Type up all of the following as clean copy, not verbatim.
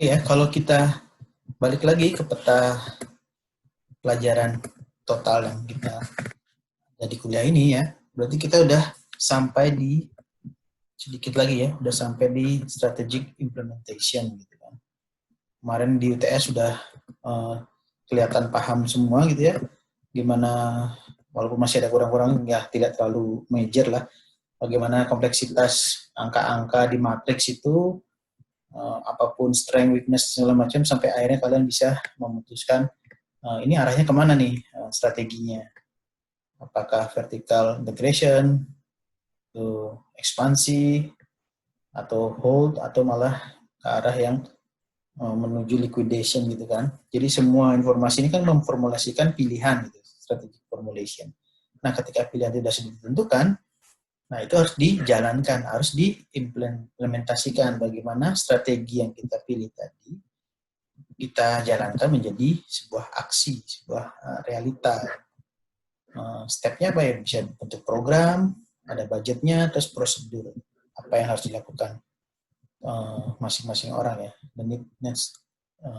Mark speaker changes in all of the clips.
Speaker 1: Iya, kalau kita balik lagi ke peta pelajaran total yang kita ada di kuliah ini ya, berarti kita udah sampai di sedikit lagi ya, udah sampai di strategic implementation gitu kan. Kemarin di UTS sudah kelihatan paham semua gitu ya, gimana walaupun masih ada kurang-kurang ya tidak terlalu major lah, bagaimana kompleksitas angka-angka di matriks itu, apapun strength, weakness segala macam sampai akhirnya kalian bisa memutuskan ini arahnya kemana nih strateginya, apakah vertical integration, ekspansi, atau hold, atau malah ke arah yang menuju liquidation gitu kan. Jadi semua informasi ini kan memformulasikan pilihan gitu, strategic formulation. Nah, ketika pilihan itu sudah ditentukan, nah itu harus dijalankan, harus diimplementasikan bagaimana strategi yang kita pilih tadi kita jalankan menjadi sebuah aksi, sebuah realita. Stepnya apa ya? Bisa bentuk program, ada budgetnya, terus prosedur apa yang harus dilakukan masing-masing orang ya, dan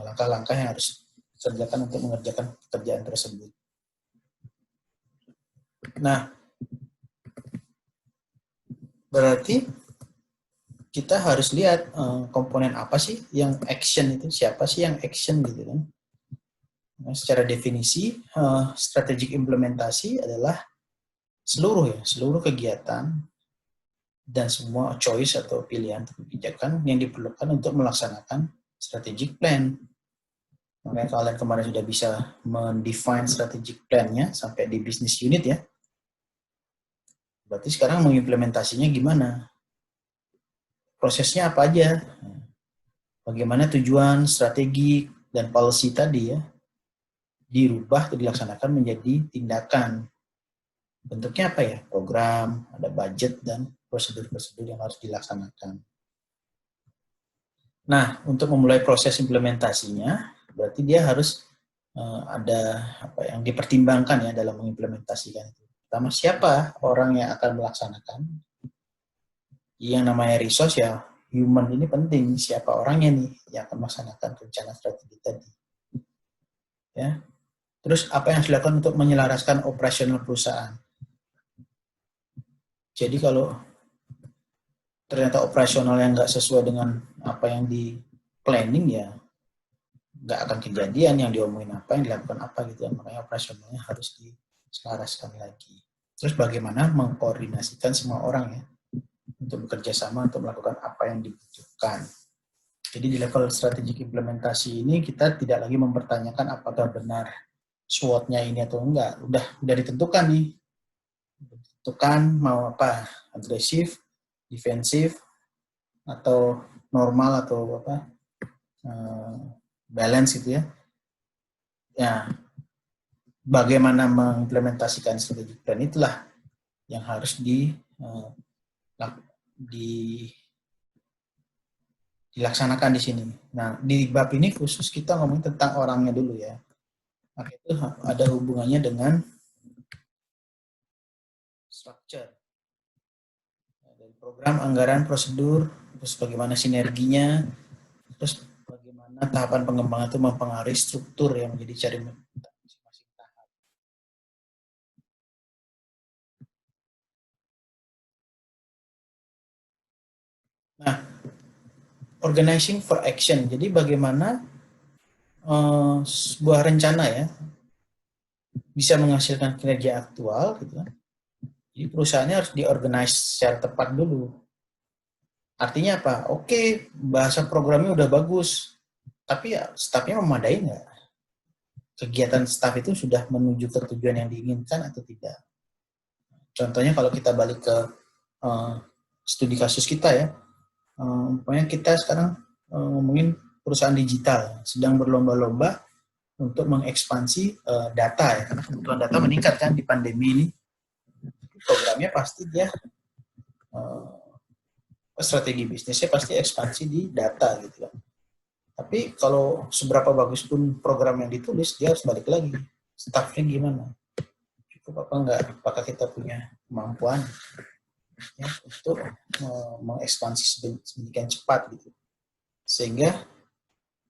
Speaker 1: langkah-langkah yang harus dikerjakan untuk mengerjakan pekerjaan tersebut. Nah, berarti kita harus lihat komponen apa sih yang action itu, siapa sih yang action gitu kan. Nah, secara definisi, strategic implementasi adalah seluruh kegiatan dan semua choice atau pilihan kebijakan yang diperlukan untuk melaksanakan strategic plan. Makanya kalian kemarin sudah bisa mendefine strategic plan-nya sampai di business unit ya. Berarti sekarang mengimplementasinya gimana? Prosesnya apa aja? Bagaimana tujuan, strategi, dan policy tadi ya dirubah atau dilaksanakan menjadi tindakan. Bentuknya apa ya? Program, ada budget, dan prosedur-prosedur yang harus dilaksanakan. Nah, untuk memulai proses implementasinya, berarti dia harus ada apa yang dipertimbangkan ya dalam mengimplementasikan itu. Pertama, siapa orang yang akan melaksanakan? Yang namanya resource ya, human ini penting. Siapa orangnya nih yang akan melaksanakan rencana strategi tadi? Ya. Terus apa yang harus dilakukan untuk menyelaraskan operasional perusahaan? Jadi kalau ternyata operasional yang nggak sesuai dengan apa yang di planning ya nggak akan kejadian, yang diomongin apa, yang dilakukan apa gitu ya. Makanya operasionalnya harus diselaraskan lagi. Terus bagaimana mengkoordinasikan semua orang ya untuk bekerja sama untuk melakukan apa yang dibutuhkan. Jadi di level strategic implementasi ini kita tidak lagi mempertanyakan apakah benar SWOT-nya ini atau enggak. Udah ditentukan nih. Ditentukan mau apa? Agresif, defensif, atau normal atau apa? Balance gitu ya. Ya, bagaimana mengimplementasikan strategi plan itulah yang harus dilaksanakan di sini. Nah, di bab ini khusus kita ngomong tentang orangnya dulu ya. Maka itu ada hubungannya dengan structure. Dari program, anggaran, prosedur, terus bagaimana sinerginya, terus bagaimana tahapan pengembangan itu mempengaruhi struktur yang menjadi cari masing-masing tahap. Nah, organizing for action. Jadi bagaimana sebuah rencana ya bisa menghasilkan kinerja aktual gitu kan. Jadi perusahaannya harus diorganize secara tepat dulu. Artinya apa? Oke, bahasa programnya udah bagus, tapi ya staffnya memadai nggak? Kegiatan staff itu sudah menuju ke tujuan yang diinginkan atau tidak? Contohnya kalau kita balik ke studi kasus kita ya, pokoknya kita sekarang ngomongin perusahaan digital sedang berlomba-lomba untuk mengekspansi data ya, karena kebutuhan data meningkat kan di pandemi ini. Programnya pasti dia strategi bisnisnya pasti ekspansi di data gitu kan. Tapi kalau seberapa bagus pun program yang ditulis, dia harus balik lagi. Staffnya gimana? Cukup apa enggak? Apakah kita punya kemampuan ya, untuk mengekspansi sedemikian cepat gitu. Sehingga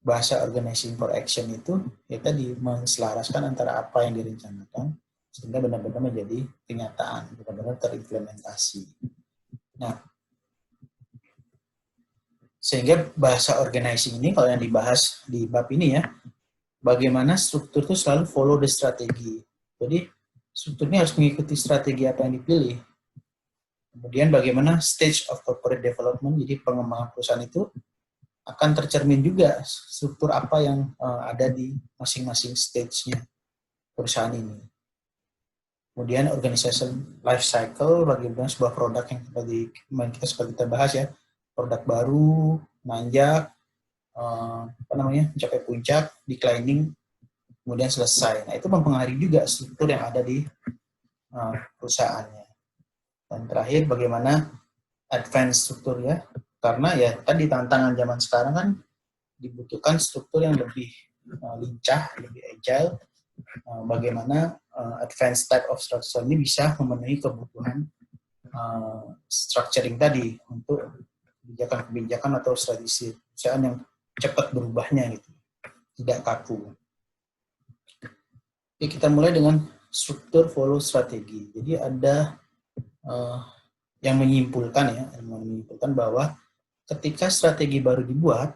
Speaker 1: bahasa organizing for action itu ya tadi menselaraskan antara apa yang direncanakan sehingga benar-benar menjadi kenyataan, benar-benar terimplementasi. Nah, sehingga bahasa organizing ini kalau yang dibahas di bab ini ya, bagaimana struktur itu selalu follow the strategi. Jadi strukturnya harus mengikuti strategi apa yang dipilih. Kemudian bagaimana stage of corporate development, jadi pengembangan perusahaan itu akan tercermin juga struktur apa yang ada di masing-masing stage-nya perusahaan ini. Kemudian organization life cycle, bagaimana sebuah produk yang tadi kita bahas ya, produk baru, nanjak, mencapai puncak, declining, kemudian selesai. Nah, itu mempengaruhi juga struktur yang ada di perusahaannya. Dan terakhir, bagaimana advance struktur ya, karena ya tadi tantangan zaman sekarang kan dibutuhkan struktur yang lebih lincah, lebih agile. Bagaimana advanced type of structure ini bisa memenuhi kebutuhan structuring tadi untuk kebijakan-kebijakan atau strategi perusahaan yang cepat berubahnya gitu, tidak kaku. Oke, kita mulai dengan struktur follow strategi. Jadi ada yang menyimpulkan bahwa ketika strategi baru dibuat,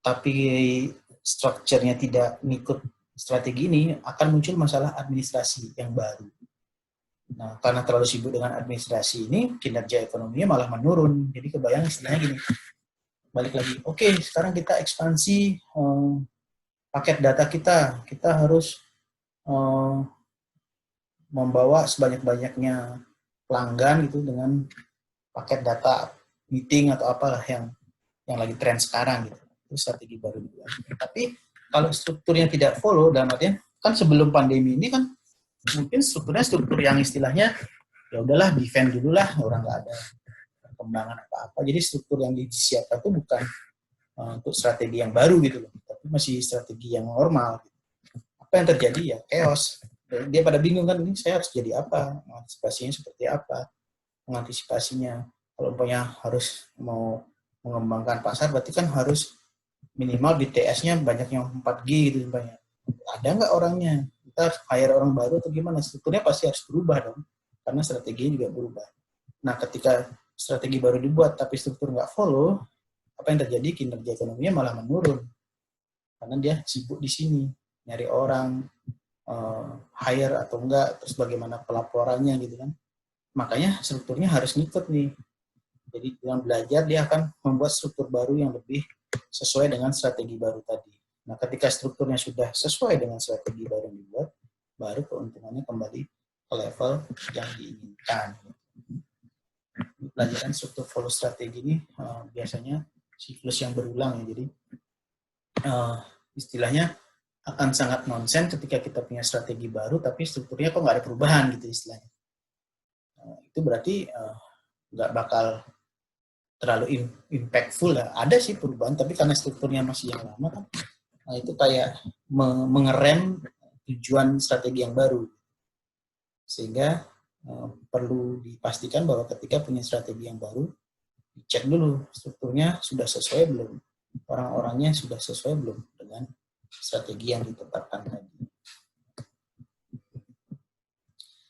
Speaker 1: tapi strukturnya tidak ngikut strategi ini, akan muncul masalah administrasi yang baru. Nah, karena terlalu sibuk dengan administrasi ini, kinerja ekonominya malah menurun. Jadi kebayang istilahnya gini, balik lagi, oke, sekarang kita ekspansi paket data kita harus membawa sebanyak-banyaknya pelanggan gitu dengan paket data meeting atau apalah yang lagi tren sekarang gitu. Itu strategi baru juga. Tapi kalau strukturnya tidak follow, dalam artian kan sebelum pandemi ini kan mungkin strukturnya struktur yang istilahnya ya udahlah defend dulu lah, orang nggak ada perkembangan apa-apa. Jadi struktur yang disiapkan itu bukan untuk strategi yang baru gitu loh, tapi masih strategi yang normal. Apa yang terjadi ya chaos. Dia pada bingung kan, ini saya harus jadi apa, mengantisipasinya seperti apa, mengantisipasinya. Kalau umpamanya harus mau mengembangkan pasar, berarti kan harus minimal BTS-nya banyak yang 4G gitu umpamanya. Ada nggak orangnya? Kita hire orang baru atau gimana? Strukturnya pasti harus berubah dong, karena strateginya juga berubah. Nah, ketika strategi baru dibuat tapi struktur nggak follow, apa yang terjadi? Kinerja ekonominya malah menurun. Karena dia sibuk di sini, nyari orang, hire atau enggak, terus bagaimana pelaporannya gitu kan. Makanya strukturnya harus ngikut nih. Jadi dengan belajar dia akan membuat struktur baru yang lebih sesuai dengan strategi baru tadi. Nah, ketika strukturnya sudah sesuai dengan strategi baru yang dibuat, baru keuntungannya kembali ke level yang diinginkan. Pelajaran struktur follow strategi ini biasanya siklus yang berulang ya. Jadi istilahnya akan sangat nonsen ketika kita punya strategi baru tapi strukturnya kok nggak ada perubahan gitu istilahnya. Itu berarti nggak bakal terlalu impactful lah. Ada sih perubahan tapi karena strukturnya masih yang lama kan, itu kayak mengerem tujuan strategi yang baru. Sehingga perlu dipastikan bahwa ketika punya strategi yang baru, dicek dulu strukturnya sudah sesuai belum, orang-orangnya sudah sesuai belum dengan strategi yang ditetapkan tadi.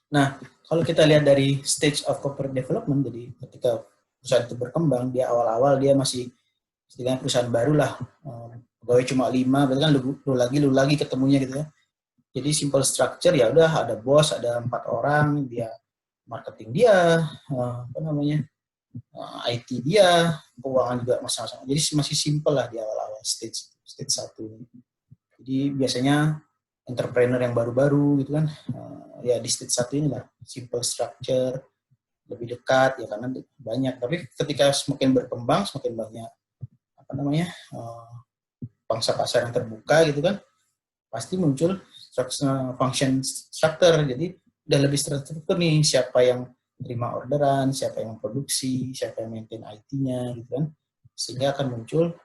Speaker 1: Nah, kalau kita lihat dari stage of corporate development, jadi ketika perusahaan itu berkembang, dia awal-awal dia masih istilahnya perusahaan baru lah, pegawai cuma 5, berarti kan lu lagi ketemunya gitu ya. Jadi simple structure ya udah, ada bos, ada 4 orang, dia marketing dia, IT dia, keuangan juga masing-masing. Jadi masih simple lah di awal-awal stage 1. Jadi biasanya entrepreneur yang baru-baru gitu kan, ya di stage 1 ini lah, simple structure, lebih dekat ya karena banyak. Tapi ketika semakin berkembang, semakin banyak pangsa pasar yang terbuka gitu kan, pasti muncul function structure. Jadi udah lebih terstruktur nih, siapa yang terima orderan, siapa yang produksi, siapa yang maintain IT-nya gitu kan, sehingga akan muncul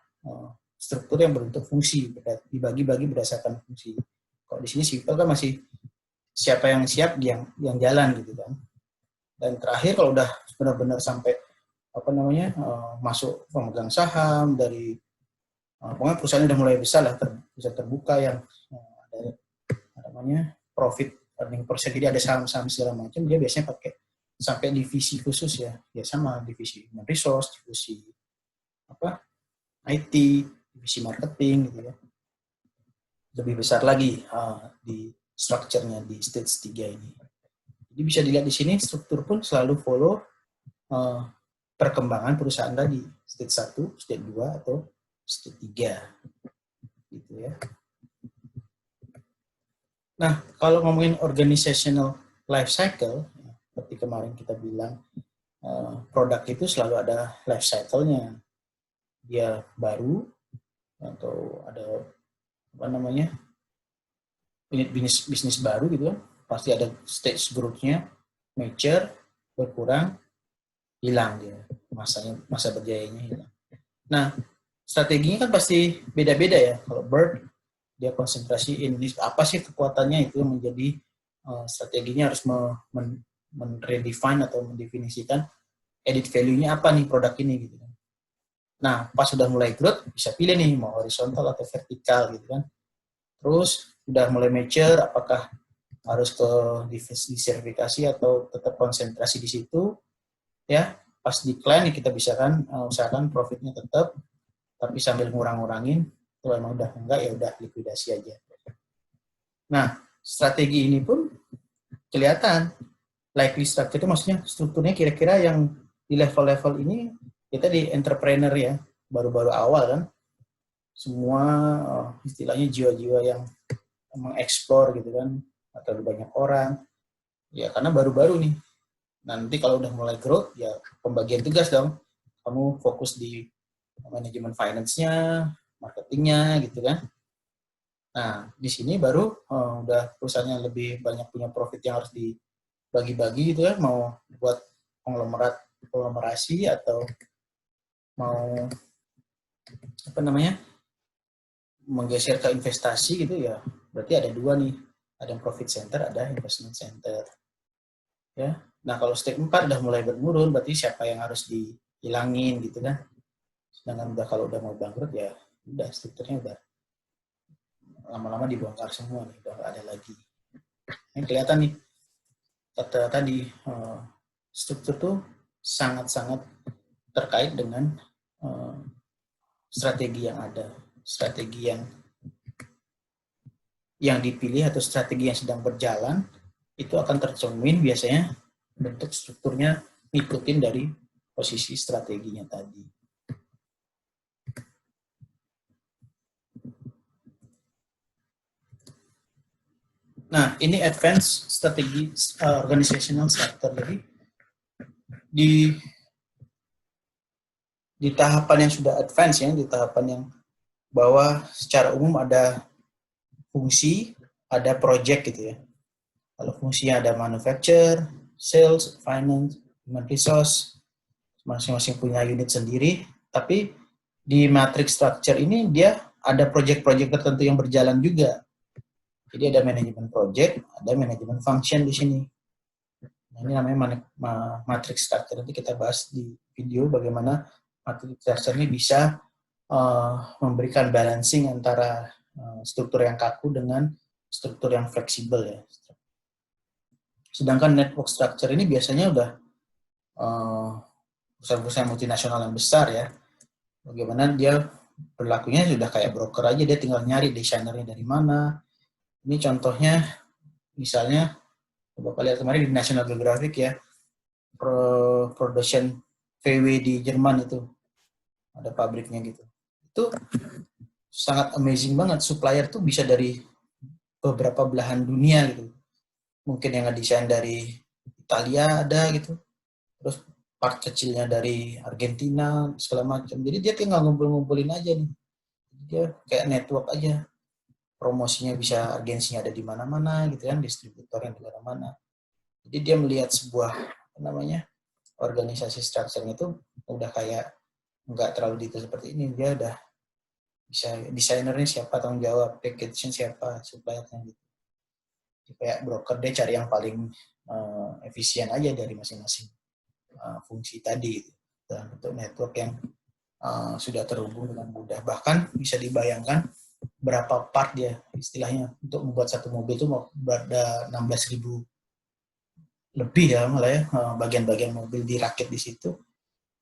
Speaker 1: struktur yang berbentuk fungsi, dibagi-bagi berdasarkan fungsi. Kalau di sini simple kan masih siapa yang siap, yang jalan gitu kan. Dan terakhir kalau udah benar-benar sampai masuk pemegang saham, dari Pokoknya perusahaan udah mulai besar lah, bisa terbuka yang ada namanya profit earning per share, jadi ada saham-saham segala macam, dia biasanya pakai sampai divisi khusus ya, sama divisi human resource, divisi apa IT, divisi marketing gitu ya, lebih besar lagi di strukturnya di stage 3 ini. Jadi bisa dilihat di sini struktur pun selalu follow perkembangan perusahaan tadi, stage 1, stage 2 atau stage 3 gitu ya. Nah, kalau ngomongin organizational life cycle, seperti kemarin kita bilang, produk itu selalu ada life cycle-nya. Dia baru atau ada apa namanya unit bisnis baru gitu kan, pasti ada stage growth-nya, mature, berkurang, hilang dia, masa berjayanya hilang. Nah, strateginya kan pasti beda-beda ya. Kalau Bird, dia konsentrasi ini apa sih kekuatannya, itu menjadi strateginya harus redefine atau mendefinisikan edit value-nya apa nih produk ini gitu kan. Nah, pas sudah mulai growth bisa pilih nih mau horizontal atau vertikal gitu kan. Terus udah mulai mature, apakah harus ke diversifikasi atau tetap konsentrasi di situ ya. Pas decline kita bisa kan usahakan profitnya tetap, tapi sambil ngurang-ngurangin. Kalau emang udah enggak ya udah likuidasi aja. Nah, strategi ini pun kelihatan likely structure itu, maksudnya strukturnya kira-kira yang di level-level ini, kita di entrepreneur ya, baru-baru awal kan, semua istilahnya jiwa-jiwa yang mengeksplor gitu kan, atau banyak orang ya karena baru-baru nih. Nanti kalau udah mulai growth ya pembagian tugas dong, kamu fokus di manajemen finance-nya, marketingnya gitu kan. Nah di sini baru udah perusahaannya lebih banyak punya profit yang harus dibagi-bagi gitu kan, mau buat konglomerasi atau mau apa namanya menggeser ke investasi gitu ya, berarti ada dua nih, ada yang profit center, ada investment center ya. Nah kalau step 4 udah mulai bermurun, berarti siapa yang harus dihilangin gitu kan. Sedangkan kalau udah mau bangkrut ya udah strukturnya udah lama-lama dibongkar semua nih, udah nggak ada lagi. Ini kelihatan nih kata tadi, struktur tuh sangat-sangat terkait dengan strategi yang ada, strategi yang dipilih atau strategi yang sedang berjalan itu akan tercermin biasanya bentuk strukturnya ngikutin dari posisi strateginya tadi. Nah, ini advance strategi organizational structure. Jadi di tahapan yang sudah advance ya, di tahapan yang bahwa secara umum ada fungsi, ada project gitu ya. Kalau fungsinya ada manufacture, sales, finance, human resource, masing-masing punya unit sendiri, tapi di matrix structure ini dia ada project-project tertentu yang berjalan juga. Jadi ada manajemen project, ada manajemen function di sini. Nah, ini namanya matrix structure. Nanti kita bahas di video bagaimana matrix structure ini bisa memberikan balancing antara struktur yang kaku dengan struktur yang fleksibel ya. Sedangkan network structure ini biasanya udah perusahaan-perusahaan multinasional yang besar ya. Bagaimana dia berlakunya sudah kayak broker aja, dia tinggal nyari desainernya dari mana. Ini contohnya misalnya Bapak lihat kemarin di National Geographic ya, production VW di Jerman itu ada pabriknya gitu. Itu sangat amazing banget, supplier tuh bisa dari beberapa belahan dunia gitu. Mungkin yang ngedesain dari Italia ada gitu, terus part kecilnya dari Argentina segala macam. Jadi dia tinggal ngumpul-ngumpulin aja nih. Dia kayak network aja. Promosinya bisa agensinya ada di mana-mana gitu kan, distributor yang di mana-mana. Jadi dia melihat sebuah apa namanya organisasi structure itu udah kayak nggak terlalu detail seperti ini. Dia udah bisa desainernya siapa, tanggung jawab, packaging siapa, suppliernya gitu. Kayak broker dia cari yang paling efisien aja dari masing-masing fungsi tadi gitu. Dalam bentuk network yang sudah terhubung dengan mudah. Bahkan bisa dibayangkan berapa part dia istilahnya untuk membuat satu mobil itu ada 16.000 lebih ya malah ya bagian-bagian mobil dirakit di situ.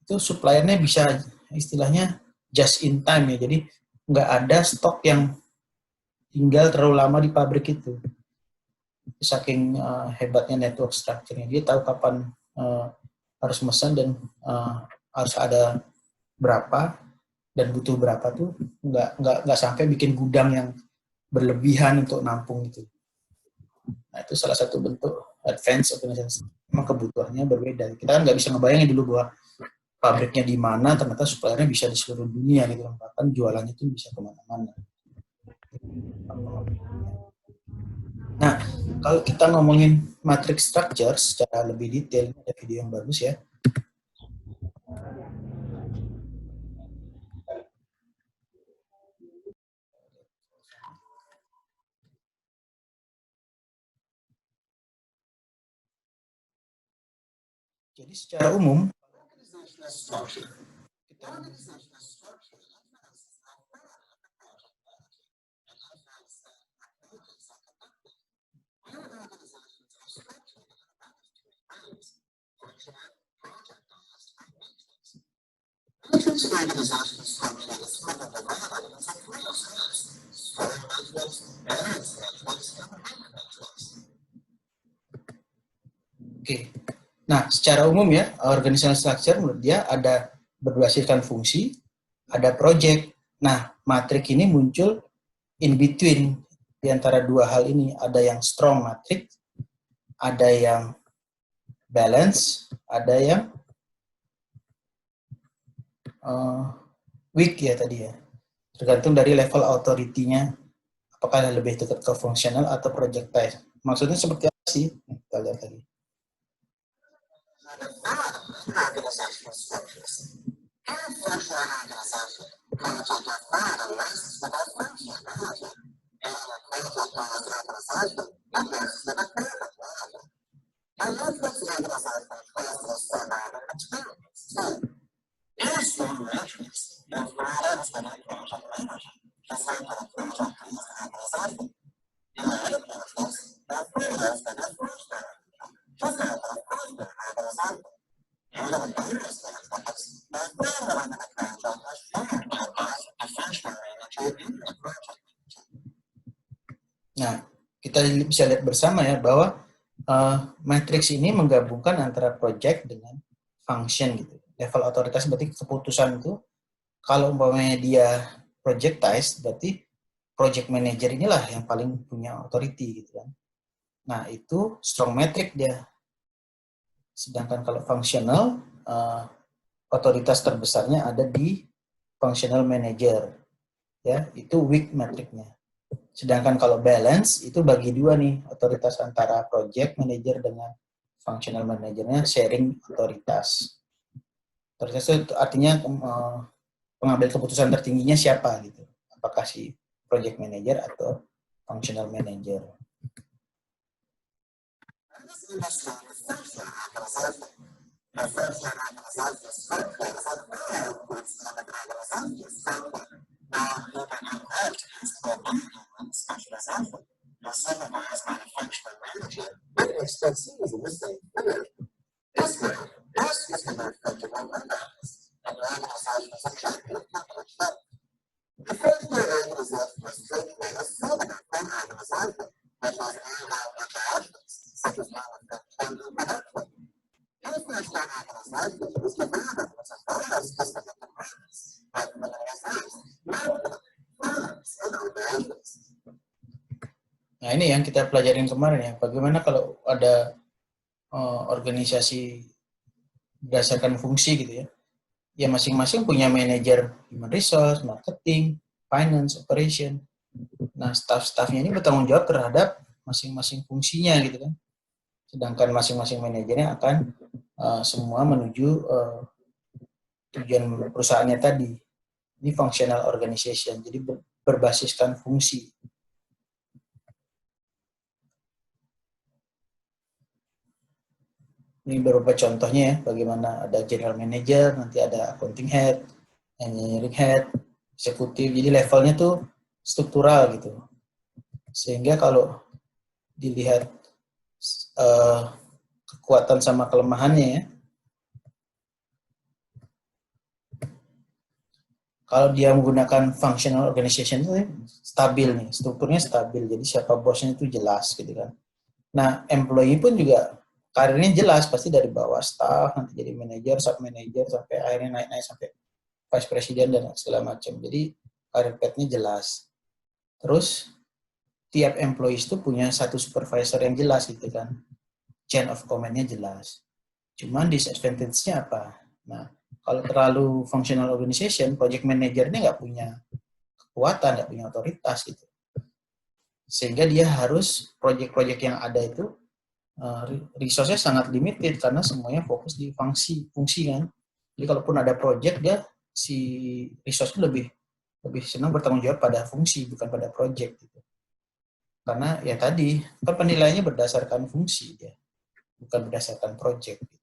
Speaker 1: Itu suppliernya bisa istilahnya just in time ya. Jadi nggak ada stok yang tinggal terlalu lama di pabrik itu. Saking hebatnya network structure-nya. Dia tahu kapan harus pesan dan harus ada berapa dan butuh berapa tuh nggak sampai bikin gudang yang berlebihan untuk nampung itu. Nah, itu salah satu bentuk advance organisasi. Memang kebutuhannya berbeda. Kita kan nggak bisa ngebayangin dulu bahwa pabriknya di mana, ternyata suppliernya bisa di seluruh dunia gitu. Bahkan jualannya itu bisa kemana-mana. Nah, kalau kita ngomongin matrix structure secara lebih detail, ada video yang bagus ya. Jadi secara umum, oke. Nah, secara umum ya, organizational structure menurut dia ada berbasiskan fungsi, ada project. Nah, matrix ini muncul in between di antara dua hal ini. Ada yang strong matrix, ada yang balance, ada yang weak ya tadi ya. Tergantung dari level authority-nya, apakah lebih dekat ke fungsional atau projectile. Maksudnya seperti apa sih? Kita lihat tadi. Nah, kita bisa lihat bersama ya bahwa matrix ini menggabungkan antara project dengan function gitu. Level otoritas berarti keputusan itu kalau umpamanya dia projectize berarti project manager inilah yang paling punya authority gitu kan. Nah, itu strong matrix dia. Sedangkan kalau functional otoritas terbesarnya ada di functional manager. Ya, itu weak matrixnya. Sedangkan kalau balance itu bagi dua nih, otoritas antara project manager dengan functional manajernya sharing otoritas. Otoritas itu artinya pengambil keputusan tertingginya siapa gitu. Apakah si project manager atau functional manager. Nah, ini yang kita pelajarin kemarin ya. Bagaimana kalau ada organisasi berdasarkan fungsi gitu ya. Ya masing-masing punya manajer human resource, marketing, finance, operation. Nah, staff-staffnya ini bertanggung jawab terhadap masing-masing fungsinya gitu kan. Sedangkan masing-masing manajernya akan semua menuju tujuan perusahaannya tadi. Ini functional organization, jadi berbasiskan fungsi. Ini beberapa contohnya ya, bagaimana ada general manager, nanti ada accounting head, engineering head, eksekutif. Jadi levelnya tuh struktural gitu. Sehingga kalau dilihat kekuatan sama kelemahannya ya, kalau dia menggunakan functional organization itu stabil nih, strukturnya stabil. Jadi siapa bosnya itu jelas gitu kan. Nah, employee pun juga karirnya jelas, pasti dari bawah staff, nanti jadi manajer, sub manager, sampai akhirnya naik-naik sampai vice president dan segala macam. Jadi karir path-nya jelas. Terus tiap employees itu punya satu supervisor yang jelas gitu kan. Chain of command-nya jelas. Cuman disadvantage-nya apa? Nah, kalau terlalu functional organization, project manager-nya nggak punya kekuatan, nggak punya otoritas gitu. Sehingga dia harus project-project yang ada itu resource-nya sangat limited karena semuanya fokus di fungsi kan. Jadi kalaupun ada project, dia si resource-nya lebih senang bertanggung jawab pada fungsi bukan pada project gitu. Karena ya tadi kan penilaiannya berdasarkan fungsi dia, bukan berdasarkan project gitu.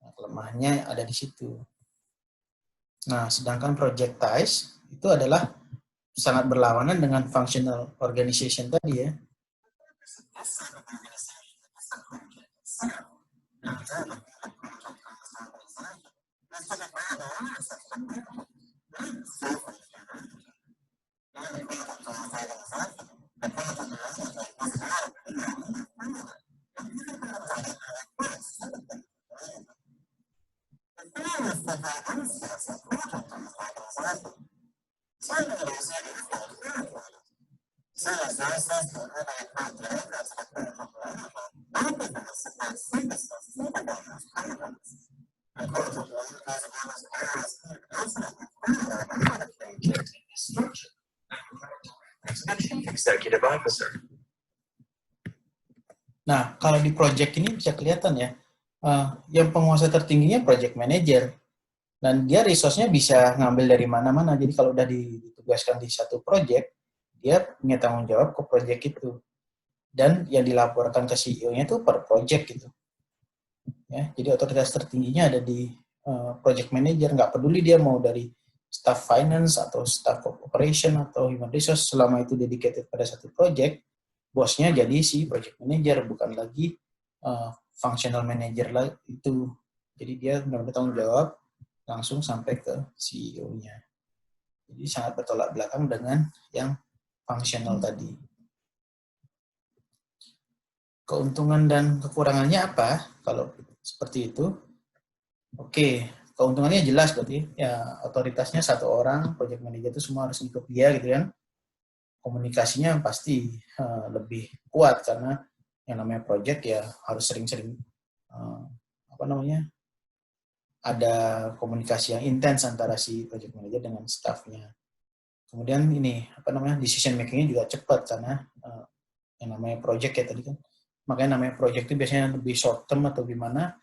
Speaker 1: Nah, kelemahannya ada di situ. Nah, sedangkan projectize itu adalah sangat berlawanan dengan functional organization tadi ya.
Speaker 2: Executive Officer.
Speaker 1: Nah, kalau di project ini bisa kelihatan ya, yang penguasa tertingginya project manager. Dan dia resource-nya bisa ngambil dari mana-mana. Jadi kalau udah ditugaskan di satu project, dia punya tanggung jawab ke project itu. Dan yang dilaporkan ke CEO-nya itu per project gitu. Ya, jadi otoritas tertingginya ada di project manager. Nggak peduli dia mau dari staff finance atau staff operation atau human resource, selama itu dedicated pada satu project, bosnya jadi si project manager, bukan lagi functional manager lah itu. Jadi dia benar-benar tanggung jawab langsung sampai ke CEO-nya. Jadi sangat bertolak belakang dengan yang functional tadi. Keuntungan dan kekurangannya apa kalau seperti itu? Oke, keuntungannya jelas berarti ya, otoritasnya satu orang, project manager itu semua harus ikut dia gitu kan. Komunikasinya pasti lebih kuat karena yang namanya project ya harus sering-sering ada komunikasi yang intens antara si project manager dengan staffnya. Kemudian ini decision makingnya juga cepat karena yang namanya project ya tadi kan. Makanya namanya project itu biasanya lebih short term atau gimana,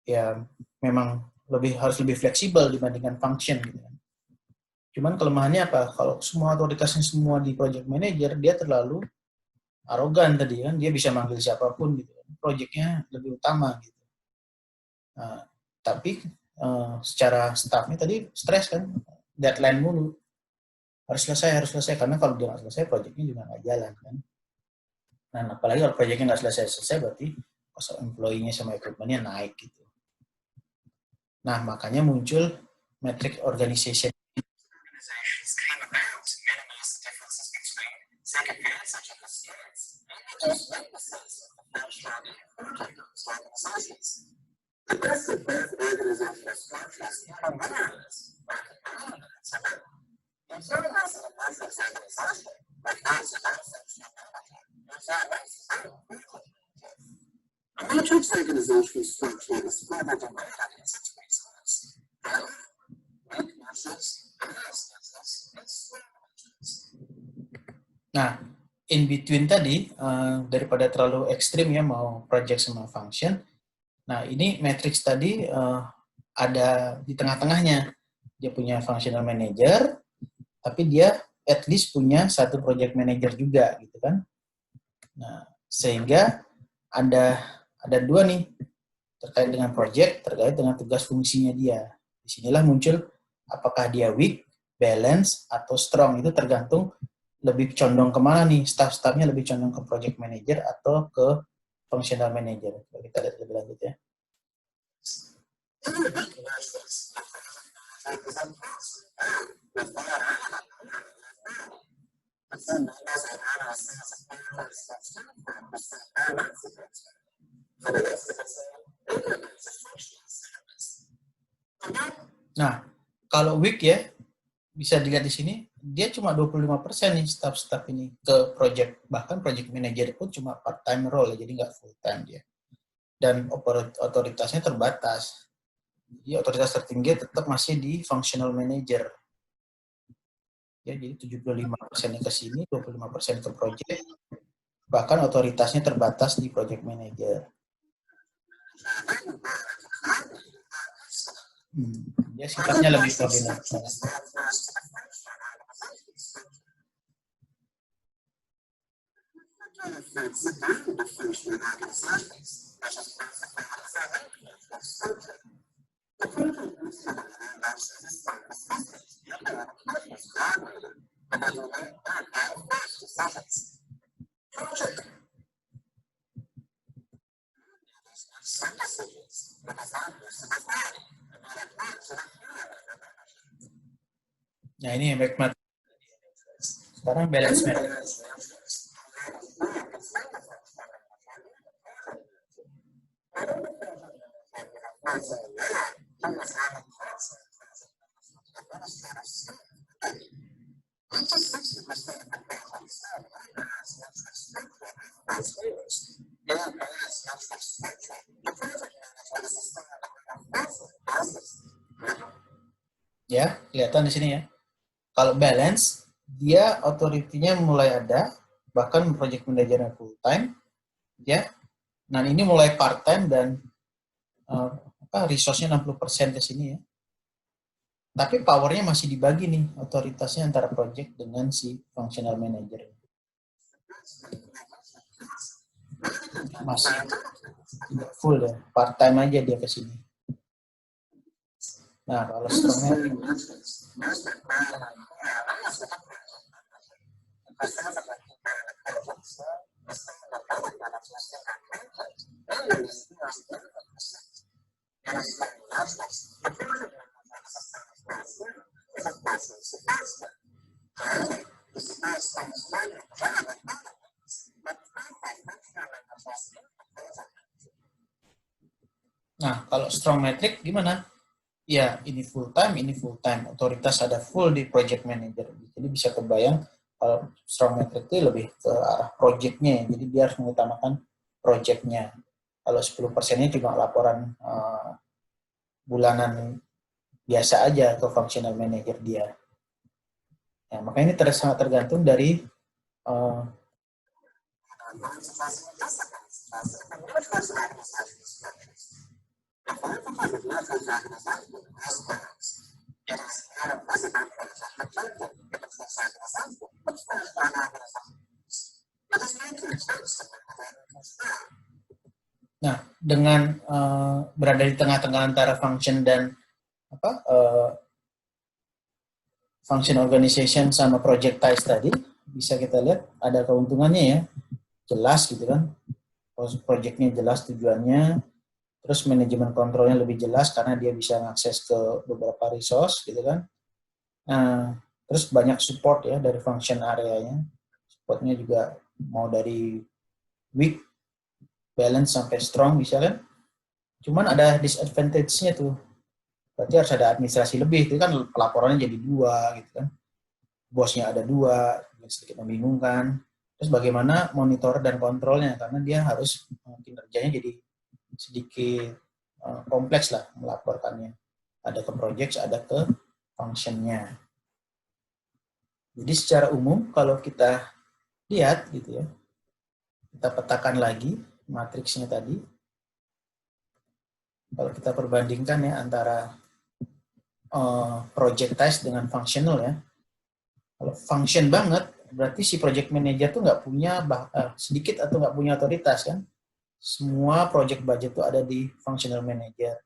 Speaker 1: ya memang harus lebih fleksibel dibandingkan function gitu kan. Cuman kelemahannya apa? Kalau semua otoritasnya semua di project manager, dia terlalu arogan tadi kan, dia bisa manggil siapapun gitu. Projectnya lebih utama gitu. Nah, tapi secara staffnya tadi stres kan, deadline mulu. Harus selesai, karena kalau dia nggak selesai, projectnya juga nggak jalan kan. Nah, apalagi kalau projectnya nggak selesai berarti cost employee-nya sama equipment-nya naik gitu. Nah, makanya muncul metric organization.
Speaker 2: Matrix organization structure is
Speaker 1: Nah, in between tadi, daripada terlalu ekstrim ya, mau project sama function. Nah, ini matrix tadi ada di tengah-tengahnya. Dia punya functional manager, tapi dia at least punya satu project manager juga, gitu kan. Nah, sehingga ada dua nih, terkait dengan project, terkait dengan tugas fungsinya dia. Disinilah muncul Apakah dia weak, balance, atau strong, itu tergantung lebih condong kemana nih, staff-staffnya lebih condong ke project manager atau ke functional manager. Kita lihat lebih lanjut ya. Nah, kalau weak ya, bisa dilihat di sini, dia cuma 25% nih staff-staff ini ke project. Bahkan project manager pun cuma part-time role, jadi nggak full-time dia. Dan otoritasnya terbatas. Jadi otoritas tertinggi tetap masih di functional manager. Ya, jadi 75% ke sini, 25% ke project. Bahkan otoritasnya terbatas di project manager. Dia sifatnya lebih koordinasi. Nah, ini back matrix. Sekarang balance matrix. Ya, kelihatan di sini ya. Kalau balance, dia authority-nya mulai ada, bahkan project manager full time, ya. Nah, ini mulai part time dan resource-nya 60% ke sini ya. Tapi power-nya masih dibagi nih, otoritasnya antara project dengan si functional manager. Masih tidak full ya, part time aja dia ke sini. Nah, kalau strongnya Nah, kalau strong metric gimana? Ya, ini full time, ini full time. Otoritas ada full di project manager. Jadi bisa kebayang kalau strong metric itu lebih ke arah project-nya. Jadi dia harus mengutamakan project-nya. Kalau 10%-nya cuma laporan bulanan biasa aja ke functional manager dia. Ya, makanya ini sangat tergantung dari Nah, dengan berada di tengah-tengah antara function dan function organization sama projectize tadi, bisa kita lihat ada keuntungannya ya, jelas gitu kan, projectnya jelas tujuannya, terus manajemen kontrolnya lebih jelas karena dia bisa mengakses ke beberapa resource gitu kan. Nah, terus banyak support ya dari function areanya, supportnya juga mau dari weak, balance sampai strong bisa kan. Cuman ada disadvantage-nya tuh. Berarti harus ada administrasi lebih, itu kan pelaporannya jadi 2 gitu kan. Bosnya ada 2, sedikit membingungkan. Terus bagaimana monitor dan kontrolnya, karena dia harus kinerjanya jadi sedikit kompleks lah melaporkannya. Ada ke project, ada ke function-nya. Jadi secara umum kalau kita lihat gitu ya, kita petakan lagi matriksnya tadi. Kalau kita perbandingkan ya antara projectize dengan functional ya. Kalau function banget, berarti si project manager tuh nggak punya sedikit atau nggak punya otoritas kan. Semua project budget tuh ada di functional manager.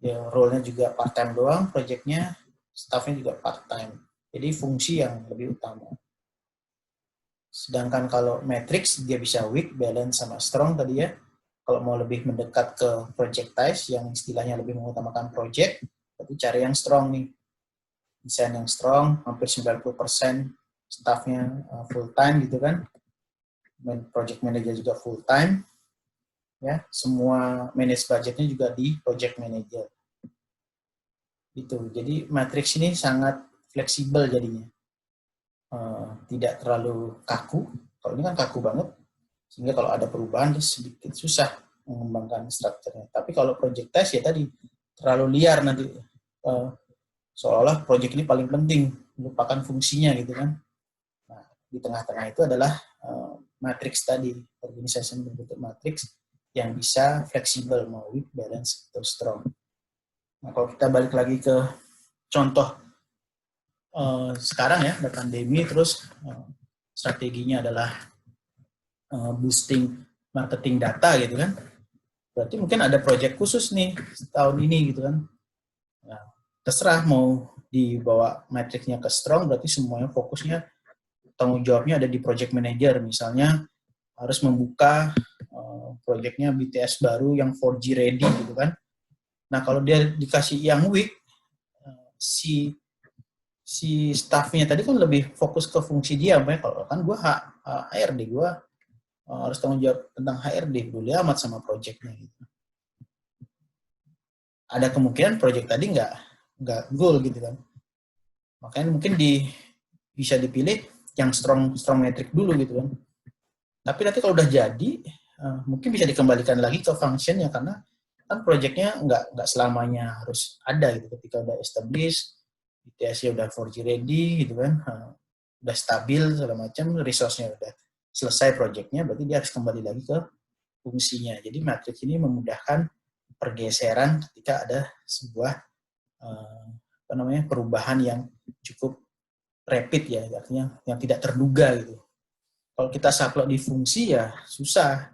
Speaker 1: Ya, role-nya juga part-time doang project-nya. staffnya juga part-time. Jadi fungsi yang lebih utama. Sedangkan kalau matrix, dia bisa weak, balance, sama strong tadi ya. Kalau mau lebih mendekat ke projectize, yang istilahnya lebih mengutamakan project, berarti cari yang strong nih. Desain yang strong, hampir 90% staffnya full-time gitu kan. Project manager juga full-time. Ya, semua manage budgetnya juga di project manager. Gitu. Jadi matrix ini sangat fleksibel jadinya. Tidak terlalu kaku. Kalau ini kan kaku banget, sehingga kalau ada perubahan sedikit susah mengembangkan strukturnya. Tapi kalau projectize ya tadi terlalu liar nanti, seolah-olah project ini paling penting, melupakan fungsinya gitu kan. Nah, di tengah-tengah itu adalah matrix tadi, organisasi berbentuk matrix yang bisa fleksibel, mau weak, balance, atau strong. Nah, kalau kita balik lagi ke contoh sekarang ya, ada pandemi, terus strateginya adalah boosting marketing data gitu kan. Berarti mungkin ada project khusus nih tahun ini gitu kan. Nah, terserah mau dibawa matrixnya ke strong, berarti semuanya fokusnya, tanggung jawabnya ada di project manager. Misalnya harus membuka projectnya BTS baru yang 4G ready gitu kan. Nah, kalau dia dikasih yang weak, si staffnya tadi kan lebih fokus ke fungsi dia. Makanya kalau kan gue HRD, gue harus tanggung jawab tentang HRD, peduli amat sama projectnya gitu. Ada kemungkinan project tadi nggak goal gitu kan. Makanya mungkin bisa dipilih yang strong metric dulu gitu kan. Tapi nanti kalau udah jadi, mungkin bisa dikembalikan lagi ke functionnya, karena kan projectnya nggak selamanya harus ada gitu. Ketika udah established, BTS-nya udah 4G ready gitu kan, udah stabil segala macam, resource-nya udah selesai projectnya, berarti dia harus kembali lagi ke fungsinya. Jadi matrix ini memudahkan pergeseran ketika ada sebuah perubahan yang cukup rapid ya, artinya yang tidak terduga gitu. Kalau kita saklek di fungsi ya susah.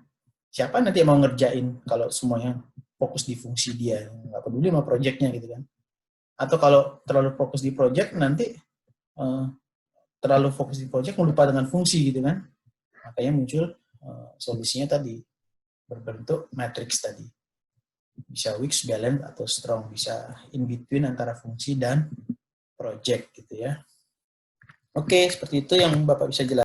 Speaker 1: Siapa nanti yang mau ngerjain kalau semuanya fokus di fungsi dia, nggak peduli sama projectnya gitu kan. Atau kalau terlalu fokus di project, nanti terlalu fokus di project lupa dengan fungsi gitu kan. Makanya muncul solusinya tadi berbentuk matrix tadi. Bisa weak, balance, atau strong. Bisa in between antara fungsi dan project gitu ya. Oke, seperti itu yang Bapak bisa jelaskan.